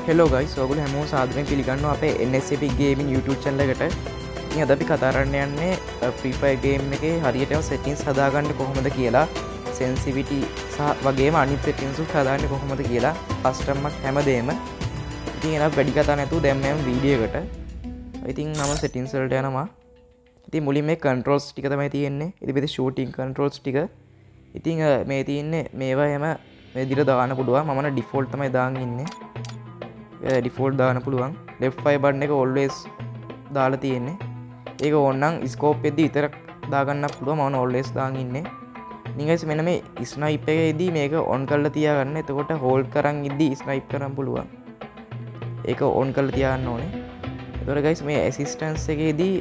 Hello guys ඔයගොල්ලෝ හැමෝම සාදරයෙන් පිළිගන්නවා අපේ NSAP Gaming YouTube channel එකට. ඉතින් අද අපි කතා කරන්න යන්නේ Free Fire game එකේ හරියටම settings හදාගන්න කොහොමද කියලා, sensitivity සහ වගේම අනිත් settings උත් හදාගන්න කොහොමද කියලා, custom එකක් හැමදේම. ඉතින් එනවා වැඩි කතා නැතුව දැන් මම වීඩියෝ එකට. ඉතින් මම settings වලට යනවා. ඉතින් මුලින් මේ controls ටික තමයි තියෙන්නේ. ඉතින් මේ shooting controls ටික. ඉතින් මේ තියෙන්නේ මේවා හැම මේ විදිහට දාන්න පුළුවන්. මම නම් default තමයි දාන් ඉන්නේ. ඩිෆෝල්ට් දාන්න පුළුවන්. left 5 බටන් එක always දාලා තියෙන්නේ. ඒක ඕනනම් ස්කෝප් එකේදී විතරක් දාගන්නත් පුළුවන්. මම always දාන් ඉන්නේ. ඉතින් guys මෙන්න මේ ස්නයිප් එකේදී මේක on කරලා තියාගන්න. එතකොට hold කරන් ඉද්දි ස්නයිප් කරන්න පුළුවන්. ඒක on කරලා තියාගන්න ඕනේ. එතකොට guys මේ assistance එකේදී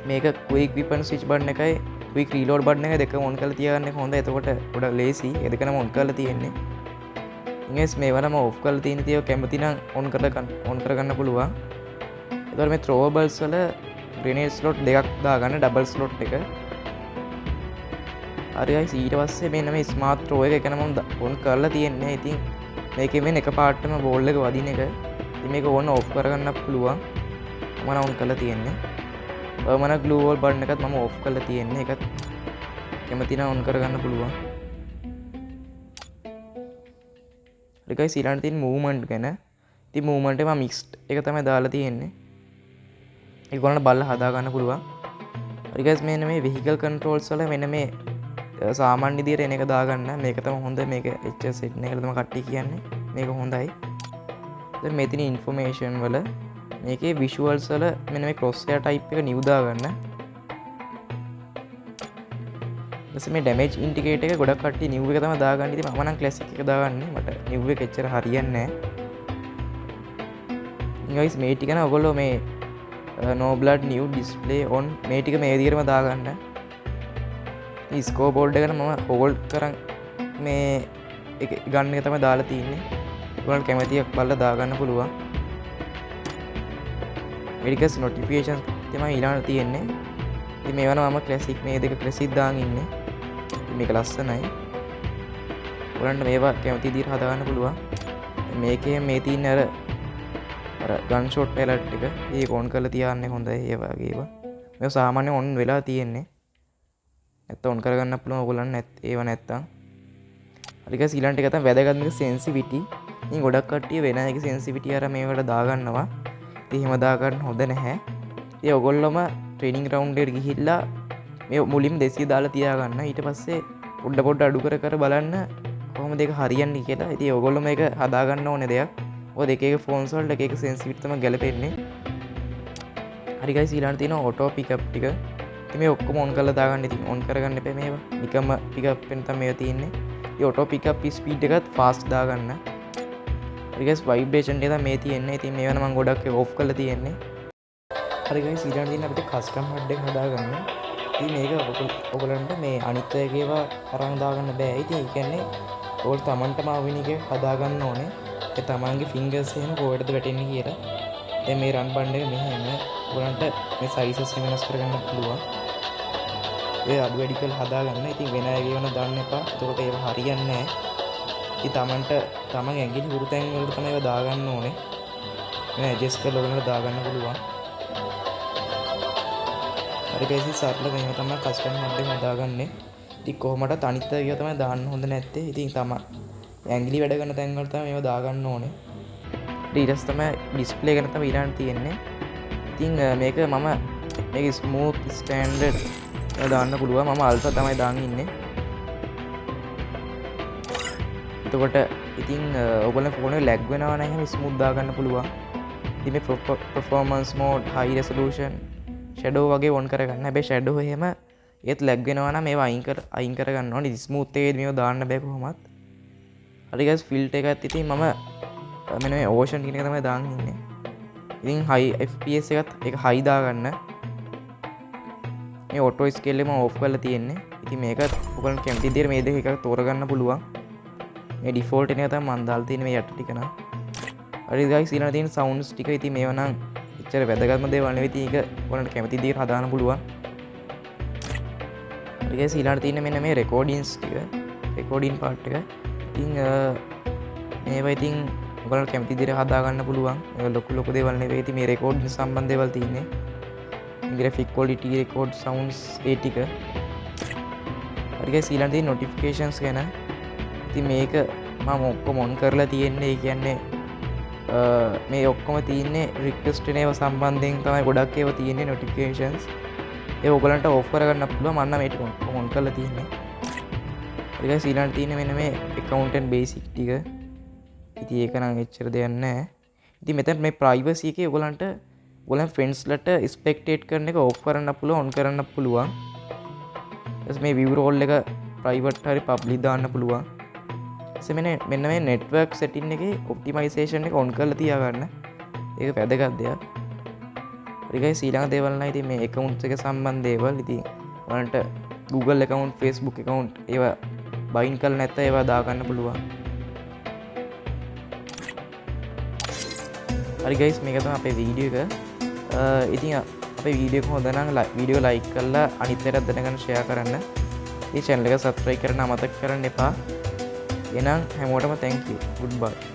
මේක quick weapon switch බටන් එකයි quick reload බටන් එක දෙකම on කරලා තියාගන්න එක හොඳයි. එතකොට ගොඩක් ලේසි. ඒ දෙකම on කරලා තියෙන්නේ. ඉංගස් මේවනම ඔෆ් කරලා තියෙන තියව කැමති නම් on කරගන්න පුළුවන්. එතකොට මේ throwables වල grenade slot දෙකක් දාගන්න, double slot එක. හරි guys ඊට පස්සේ මෙන්න මේ smart throw එක මම on කරලා තියෙන්නේ. ඉතින් මේකෙන් වෙන එකපාරටම ball එක වදින එක. ඉතින් මේක on off කරගන්න පුළුවන්. මම on කරලා තියෙන්නේ. permanent glue wall button එකත් මම off කරලා තියෙන්නේ. ඒකත් කැමති නම් on කරගන්න පුළුවන්. guys ඊළඟට තියෙන movement ගැන. ඉතින් movement එක මම mixed එක තමයි දාලා තියෙන්නේ. ඒක ගොල්ලන්ට බලලා හදා ගන්න පුළුවන්. හරි guys මෙන්න මේ vehicle controls වල මෙන්න මේ සාමාන්‍ය විදියට එන එක දාගන්න. මේක තමයි හොඳ. මේක HS setting එකට තමයි කට්ටිය කියන්නේ. මේක හොඳයි. දැන් මේ තියෙන information වල මේකේ visuals වල මෙන්න මේ crosshair type එක new දාගන්න. මේ damage indicator එක ගොඩක් කට්ටිය new එක තමයි දාගන්නේ. ඉතින් මම නම් classic එක දාගන්නේ. මට new එක එච්චර හරියන්නේ නැහැ. guys මේ ටික න ඔයගොල්ලෝ මේ no blood new display on මේ ටික මේ විදිහටම දාගන්න. මේ scoreboard එකට මම hold කරන් මේ එක ගන්න එක තමයි දාලා තියෙන්නේ. ඔයගොල්ලෝ කැමතියක් බලලා දාගන්න පුළුවන්. medical notification තමයි ඊළඟට තියෙන්නේ. ඉතින් මේවන මම classic මේ දෙක classic දාන් ඉන්නේ. මේක ලස්සනයි. ඔයගලන්ට මේවා කැමති විදිහට හදාගන්න පුළුවන්. මේකේ මේ තියෙන අර ගන් ෂොට් ඇලර්ට් එක ඒක ඔන් කරලා තියාන්නේ හොඳයි. ඒ වගේ ඒවා මේක සාමාන්‍යයෙන් ඔන් වෙලා තියෙන්නේ. නැත්නම් ඔන් කරගන්න පුළුවන් ඔයගලන්ට ඒව නැත්තම්. හරි guys ඊළඟට එක තමයි වැදගත්ම එක sensitivity. ඉතින් ගොඩක් කට්ටිය වෙන එක sensitivity අර මේවට දාගන්නවා. ඉතින් එහෙම දාගන්න හොඳ නැහැ. ඉතින් ඔයගොල්ලෝම ට්‍රේනින් ග්‍රවුන්ඩ් එකට ගිහිල්ලා මේ මුලින්ම 200 දාලා තියාගන්න. ඊට පස්සේ පොඩ අඩු කර බලන්න කොහොමද ඒක හරියන්නේ කියලා. ඉතින් ඔයගොල්ලෝ මේක හදාගන්න ඕනේ දෙයක්. ඔය එක ෆෝන්ස් වලට එක sensitivity තමයි ගැලපෙන්නේ. හරි guys ඊළඟට තියෙනවා auto pickup ටික. ඉතින් මේ ඔක්කොම on කරලා දාගන්න. ඉතින් on කරගන්න එපා මේවා. නිකම්ම pickup වෙන තමයි මේවා තියෙන්නේ. මේ auto pickup speed එකත් fast දාගන්න. හරි guys vibration එක තමයි මේ තියෙන්නේ. ඉතින් මේවා නම් මම ගොඩක් off කරලා තියෙන්නේ. හරි guys ඊළඟට තියෙන අපිට custom HUD එක හදාගන්න. ඉතින් මේක ඔයගලන්ට මේ අනිත් ඒවා අරන් දාගන්න බෑ. ඉතින් ඒ කියන්නේ ඔයගොල්ලෝ තමන්ටම ආවින එක හදාගන්න ඕනේ. ඒ තමන්ගේ ෆින්ගර්ස් එහෙම කොහෙටද වැටෙන්නේ කියලා. දැන් මේ රන් බටන් එක මෙහෙම ඔයගලන්ට මේ සයිසස් වෙනස් කරගන්න පුළුවන්. ඒ අඩු වැඩි කරලා හදාගන්න. ඉතින් වෙන අයගේ වෙන දාන්න එපා. එතකොට ඒව හරියන්නේ නැහැ. ඉතින් තමන්ට තමන් ඇඟිලි හුරු තැන් වලට තමයි ඒව දාගන්න ඕනේ. මේ ඇඩ්ජස්ට් කරලා ඔයගලන්ට දාගන්න පුළුවන්. හරි guys සරල මේව තමයි custom HUD එක හදාගන්නේ. ඉතින් කොහොමද අනිත් ඒවා තමයි දාන්න හොඳ නැත්තේ. ඉතින් තමයි ඇඟිලි වැඩ කරන තැන් වල තමයි මේව දාගන්න ඕනේ. ඊට පස්සේ තමයි display එක තමයි ඊළඟට තියෙන්නේ. ඉතින් මේක මම මේක smooth standard දාන්න පුළුවන්. මම alpha තමයි දාන් ඉන්නේ. එතකොට ඉතින් ඔයගොල්ලෝ ෆෝන් එක lag වෙනවා නම් එහෙම smooth දාගන්න පුළුවන්. ඉතින් මේ performance mode high resolution shadow වගේ on කරගන්න. හැබැයි shadow එහෙම ඒත් lag වෙනවා නම් මේවා අයින් කරගන්න ඕනේ. ස්මූත් එකේදී මේව දාන්න බෑ කොහොමත්. හරි guys filter එකත් ඉතින් මම මෙන්න මේ ocean කියන එක තමයි දාන් ඉන්නේ. ඉතින් high fps එකත් ඒක high දාගන්න. මේ auto scale එක මම off කරලා තියෙන්නේ. ඉතින් මේකත් ඔයගොල්ලෝ කැමති විදිහට මේ දෙක එකක් තෝරගන්න පුළුවන්. මේ default එක තමයි මම දාලා තියෙන්නේ මේ යට ටික නම්. හරි guys ඊළඟ තියෙන sounds ටික ඉතින් මේවා නම් එච්චර වැදගත්ම දේවල් නෙවෙයි. ඉතින් ඒක ඔයාලට කැමති විදිහට හදාන්න පුළුවන්. හරි guys ඊළඟට තියෙන මෙන්න මේ recordings ටික recording part එක. ඉතින් මේවා ඉතින් ඔයාලට කැමති විදිහට හදා ගන්න පුළුවන්. ඒක ලොකු දේවල් නෙවෙයි. ඉතින් මේ රෙකෝඩ් සම්බන්ධ දේවල් තියෙන්නේ. graphic quality, record sounds ඒ ටික. හරි guys, ඊළඟ තියෙන notifications ගැන. ඉතින් මේක මම ඔක්කොම on කරලා තියෙන්නේ. ඒ කියන්නේ මේ ඔක්කොම තියෙන්නේ request වෙන ඒවා සම්බන්ධයෙන් තමයි ගොඩක් ඒවා තියෙන්නේ notifications. ඒ ඔයගලන්ට off කරගන්න පුළුවන්. මම නම් මේ ටික ඔක්කොම on කරලා තියෙන්නේ. හරි guys, ඊළඟ තියෙන්නේ මෙන්න මේ account and basic ටික. ඉතින් ඒක නම් එච්චර දෙයක් නැහැ. ඉතින් මෙතන මේ privacy එකේ ඔයගලන්ට ඔයගලන් friends ලට spectate කරන එක off කරන්න පුළුවන්, on කරන්න පුළුවන්. ඊට මේ view role එක private හරි public දාන්න පුළුවන්. මෙන්න මේ network setting එකේ optimization එක on කරලා තියාගන්න. ඒක වැදගත් දෙයක්. හරි guys, ඊළඟ දේවල් නම් ඉතින් මේ accounts එක සම්බන්ධ දේවල්. ඉතින් ඔයාලට Google account, Facebook account ඒවා bind කරලා නැත්නම් ඒවා දාගන්න පුළුවන්. හරි guys, මේක තමයි අපේ වීඩියෝ එක. ඉතින් අපේ වීඩියෝ එක හොඳ නම් වීඩියෝ like කරලා අනිත් අයට දැනගන්න share කරන්න. මේ channel එක subscribe කරන්න අමතක කරන්න එපා. එහෙනම් හැමෝටම thank you. Goodbye.